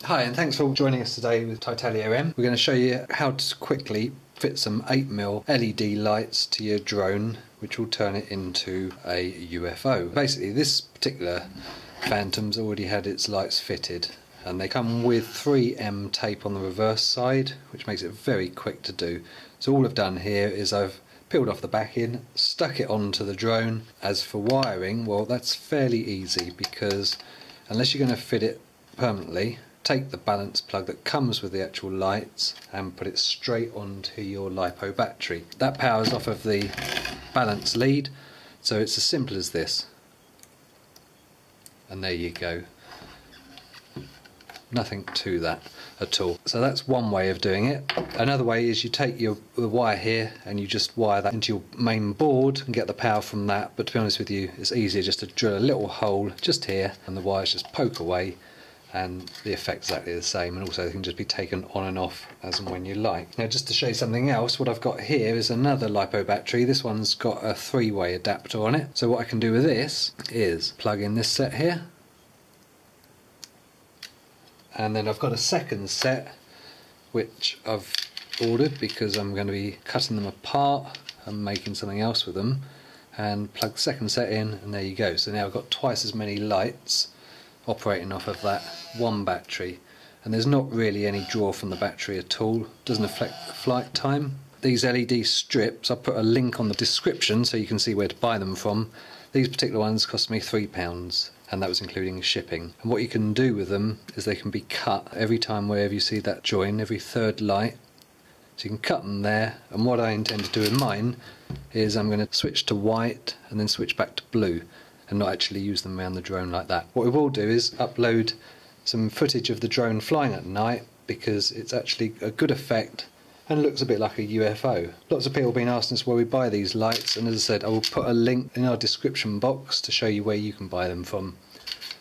Hi, and thanks for joining us today with Titania M. We're going to show you how to quickly fit some 8mm LED lights to your drone, which will turn it into a UFO. Basically, this particular Phantom's already had its lights fitted, and they come with 3M tape on the reverse side, which makes it very quick to do. So all I've done here is I've peeled off the backing, stuck it onto the drone. As for wiring, well, that's fairly easy, because unless you're going to fit it permanently, take the balance plug that comes with the actual lights and put it straight onto your LiPo battery. That powers off of the balance lead, so it's as simple as this. And there you go. Nothing to that at all. So that's one way of doing it. Another way is you take the wire here and you just wire that into your main board and get the power from that. But to be honest with you, it's easier just to drill a little hole just here and the wires just poke away, and the effect's exactly the same, and also they can just be taken on and off as and when you like. Now, just to show you something else, what I've got here is another LiPo battery. This one's got a 3-way adapter on it. So what I can do with this is plug in this set here, and then I've got a second set which I've ordered because I'm going to be cutting them apart and making something else with them, and plug the second set in, and there you go. So now I've got twice as many lights operating off of that one battery, and there's not really any draw from the battery at all. Doesn't affect the flight time. These LED strips, I'll put a link on the description so you can see where to buy them from. These particular ones cost me £3, and that was including shipping. And what you can do with them is they can be cut every time wherever you see that join, every third light. So you can cut them there, and what I intend to do in mine is I'm going to switch to white and then switch back to blue, and not actually use them around the drone like that. What we will do is upload some footage of the drone flying at night, because it's actually a good effect and looks a bit like a UFO. Lots of people have been asking us where we buy these lights, and as I said, I will put a link in our description box to show you where you can buy them from.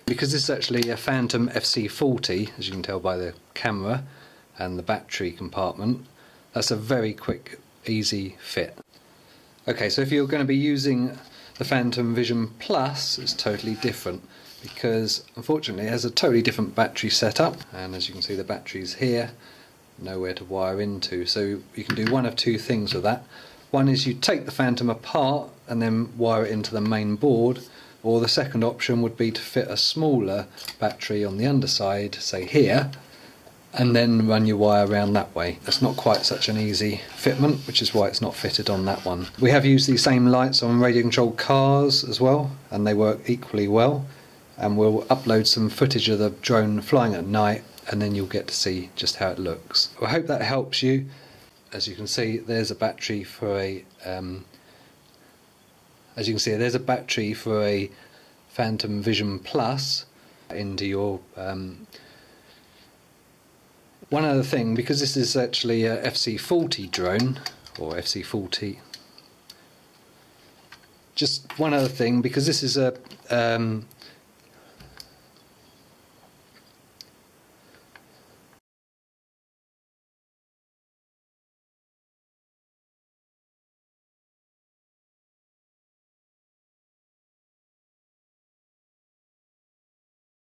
Because this is actually a Phantom FC40, as you can tell by the camera and the battery compartment, that's a very quick, easy fit. Okay, so if you're going to be using the Phantom Vision Plus, it's totally different, because unfortunately it has a totally different battery setup, and as you can see the battery's here, nowhere to wire into. So you can do one of two things with that. One is you take the Phantom apart and then wire it into the main board, or the second option would be to fit a smaller battery on the underside, say here, and then run your wire around that way. That's not quite such an easy fitment, which is why it's not fitted on that one. We have used these same lights on radio controlled cars as well, and they work equally well, and we'll upload some footage of the drone flying at night, and then you'll get to see just how it looks. I hope that helps you. As you can see, there's a battery for a Phantom Vision Plus into your one other thing, because this is actually a FC40 drone, or FC40, just one other thing, because this is a